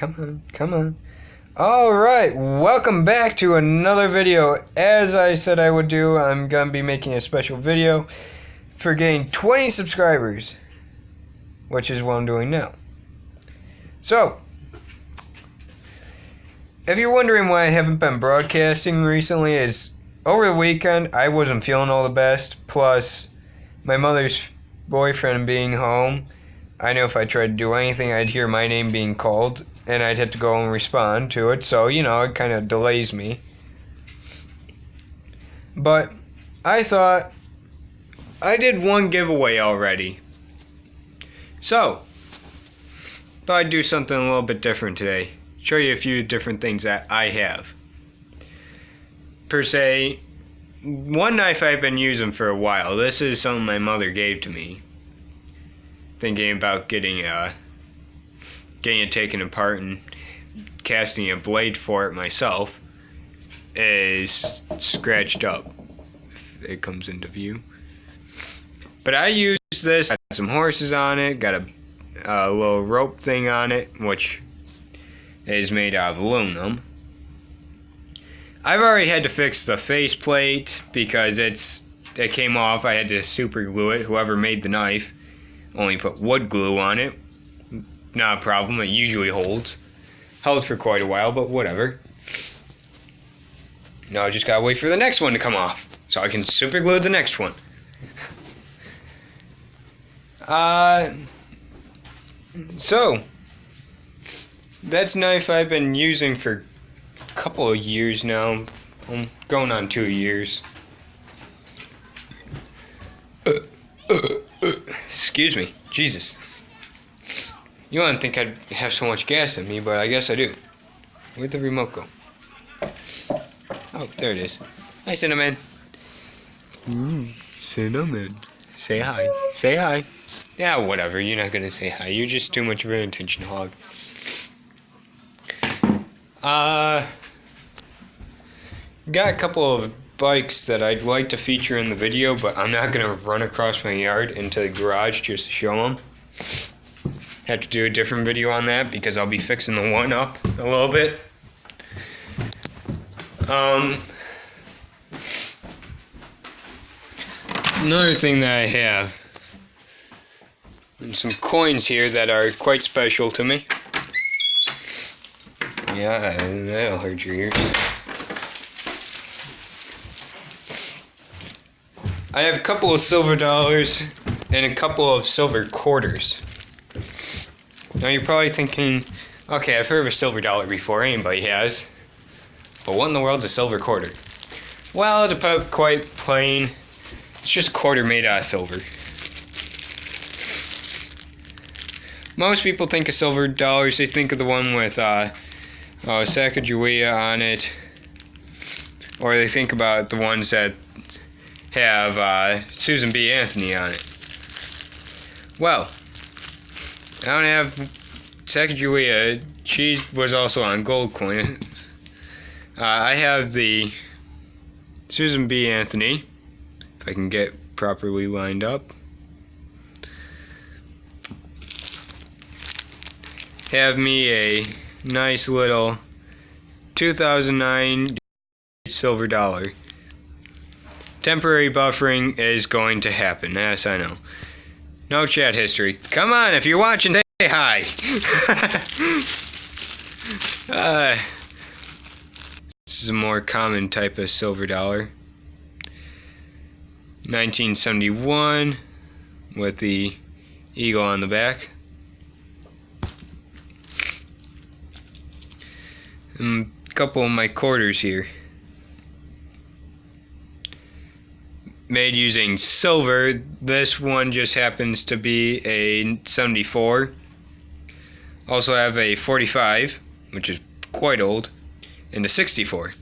Come on, come on. Alright, welcome back to another video. As I said I would do, I'm going to be making a special video for getting 20 subscribers, which is what I'm doing now. So, if you're wondering why I haven't been broadcasting recently, is over the weekend I wasn't feeling all the best, plus my mother's boyfriend being home. I knew if I tried to do anything, I'd hear my name being called, and I'd have to go and respond to it, so, it kind of delays me. But I thought I did one giveaway already. So, thought I'd do something a little bit different today. Show you a few different things that I have. Per se, one knife I've been using for a while. This is something my mother gave to me. Thinking about getting it taken apart and casting a blade for it myself, is scratched up, if it comes into view. But I used this, got some horses on it, got a little rope thing on it, which is made out of aluminum. I've already had to fix the faceplate because it came off. I had to super glue it. Whoever made the knife only put wood glue on it. Not a problem, it usually holds. Held for quite a while, but whatever. Now I just gotta wait for the next one to come off, so I can super glue the next one. So, that's a knife I've been using for a couple of years now. I'm going on 2 years. Excuse me. Jesus. You wouldn't think I'd have so much gas in me, but I guess I do. Where'd the remote go? Oh, there it is. Hi, Cinnamon. Cinnamon. Say hi. Say hi. Yeah, whatever. You're not gonna say hi. You're just too much of an attention hog. Got a couple of bikes that I'd like to feature in the video, but I'm not going to run across my yard into the garage just to show them. Have to do a different video on that because I'll be fixing the one up a little bit. Another thing that I have, some coins here that are quite special to me. Yeah, that'll hurt your ears. I have a couple of silver dollars and a couple of silver quarters. Now you're probably thinking, okay, I've heard of a silver dollar before, anybody has. But what in the world's a silver quarter? Well, to put it quite plain, it's just a quarter made out of silver. Most people think of silver dollars, they think of the one with Sacagawea on it. Or they think about the ones that have Susan B. Anthony on it. Well, I don't have Sacagawea. She was also on gold coin. I have the Susan B. Anthony, if I can get properly lined up. Have me a nice little 2009 silver dollar. Temporary buffering is going to happen, yes I know. No chat history. Come on, if you're watching, say hi. This is a more common type of silver dollar. 1971 with the eagle on the back. A couple of my quarters here. Made using silver. This one just happens to be a 74. Also have a 45, which is quite old, and a 64.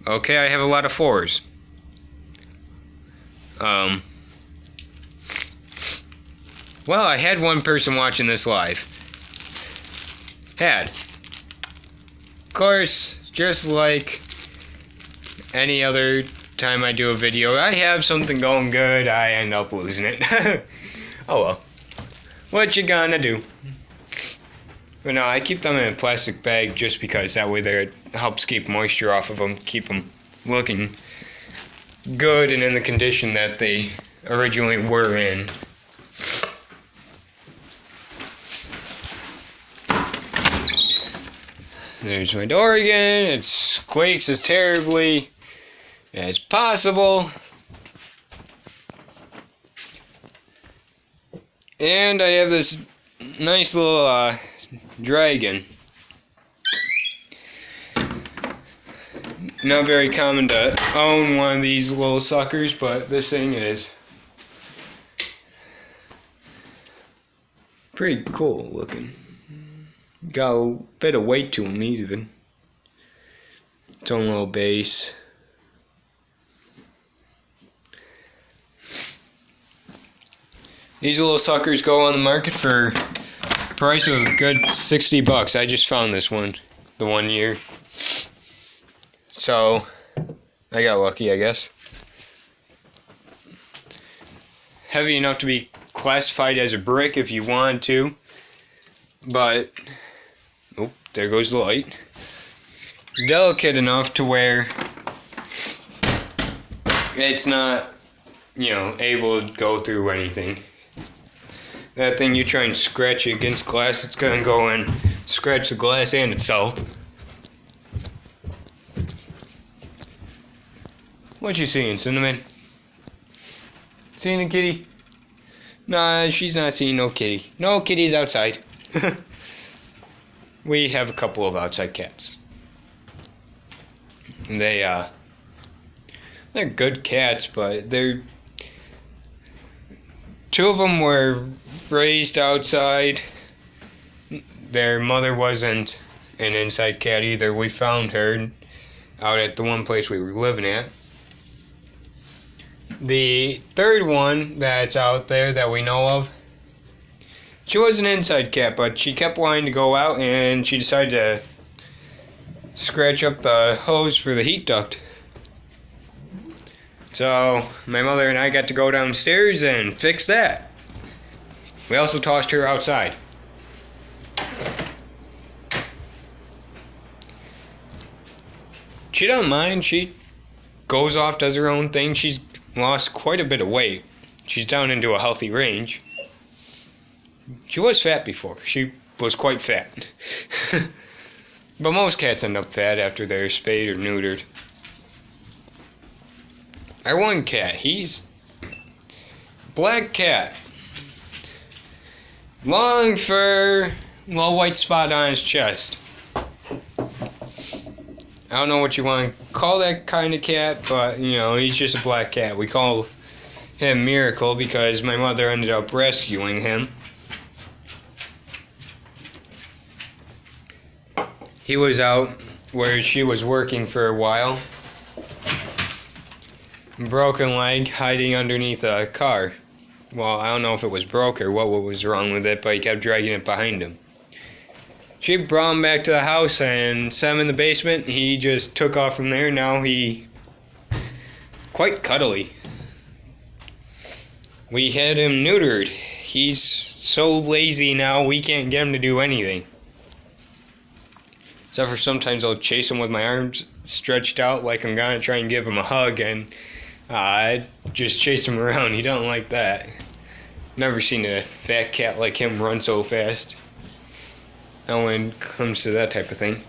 Okay, I have a lot of 4s. Well, I had one person watching this live. Of course, just like any other time I do a video, I have something going good, I end up losing it. Oh well. What you gonna do? But no, I keep them in a plastic bag just because that way it helps keep moisture off of them, keep them looking good and in the condition that they originally were in. There's my door again. It squeaks as terribly as possible. And I have this nice little dragon. Not very common to own one of these little suckers, but this thing is pretty cool looking. Got a bit of weight to him even. Its own little base. These little suckers go on the market for a price of a good $60. I just found this one the one year. So, I got lucky, I guess. Heavy enough to be classified as a brick if you wanted to. But, oh, there goes the light. Delicate enough to where it's not, able to go through anything. That thing you try and scratch it against glass, it's gonna go and scratch the glass and itself. What you seeing, Cinnamon? Seeing a kitty? Nah, she's not seeing no kitty. No kitties outside. We have a couple of outside cats. They're good cats, but two of them were raised outside. Their mother wasn't an inside cat either. We found her out at the one place we were living at. The third one that's out there that we know of, she was an inside cat, but she kept wanting to go out and she decided to scratch up the hose for the heat duct. So my mother and I got to go downstairs and fix that. We also tossed her outside. She don't mind. She goes off, does her own thing. She's lost quite a bit of weight. She's down into a healthy range. She was fat before. She was quite fat. But most cats end up fat after they're spayed or neutered. Our one cat, he's black cat. Long fur, little white spot on his chest. I don't know what you want to call that kind of cat, but, he's just a black cat. We call him Miracle because my mother ended up rescuing him. He was out where she was working for a while. Broken leg, hiding underneath a car. Well, I don't know if it was broke or what was wrong with it, but he kept dragging it behind him. She brought him back to the house and set him in the basement. He just took off from there. Now he quite cuddly. We had him neutered. He's so lazy now we can't get him to do anything. Except for sometimes I'll chase him with my arms stretched out like I'm gonna try and give him a hug, and I just chase him around. He don't like that. Never seen a fat cat like him run so fast. Now when it comes to that type of thing.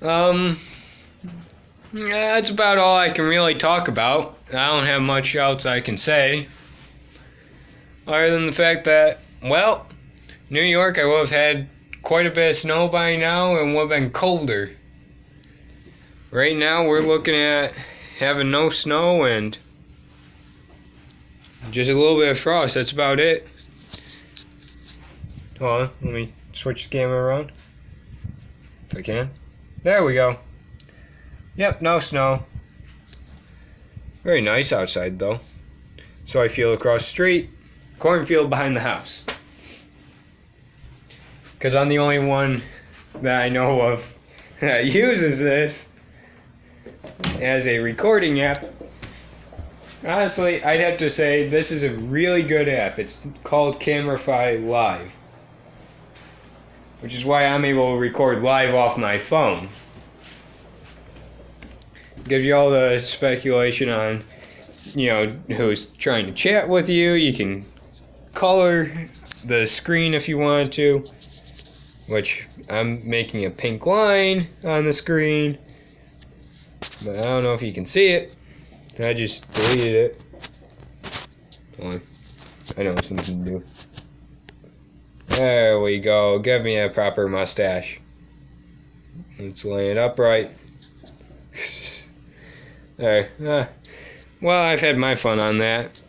Yeah, that's about all I can really talk about. I don't have much else I can say. Other than the fact that, well, New York, I would have had quite a bit of snow by now and would have been colder. Right now, we're looking at having no snow and just a little bit of frost. That's about it. Hold on, let me switch the camera around. If I can. There we go. Yep, no snow. Very nice outside, though. So I feel across the street, cornfield behind the house. Because I'm the only one that I know of that uses this as a recording app. Honestly, I'd have to say this is a really good app. It's called Camerify Live, which is why I'm able to record live off my phone. Gives you all the speculation on, who's trying to chat with you. You can color the screen if you want to, which I'm making a pink line on the screen, but I don't know if you can see it. I just deleted it. Hold on. I know something to do. There we go. Give me a proper mustache. Let's lay it upright. There. Well, I've had my fun on that.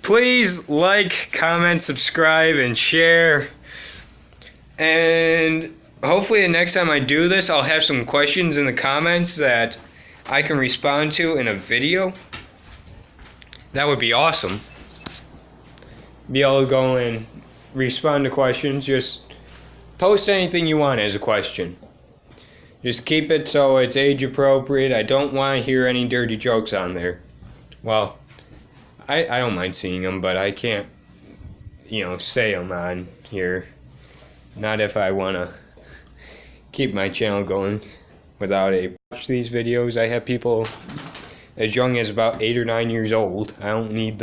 Please like, comment, subscribe, and share. And hopefully the next time I do this, I'll have some questions in the comments that I can respond to in a video. That would be awesome. Be able to go and respond to questions. Just post anything you want as a question. Just keep it so it's age appropriate. I don't want to hear any dirty jokes on there. Well, I don't mind seeing them, but I can't, say them on here. Not if I want to keep my channel going without a watch these videos. I have people as young as about 8 or 9 years old. I don't need that.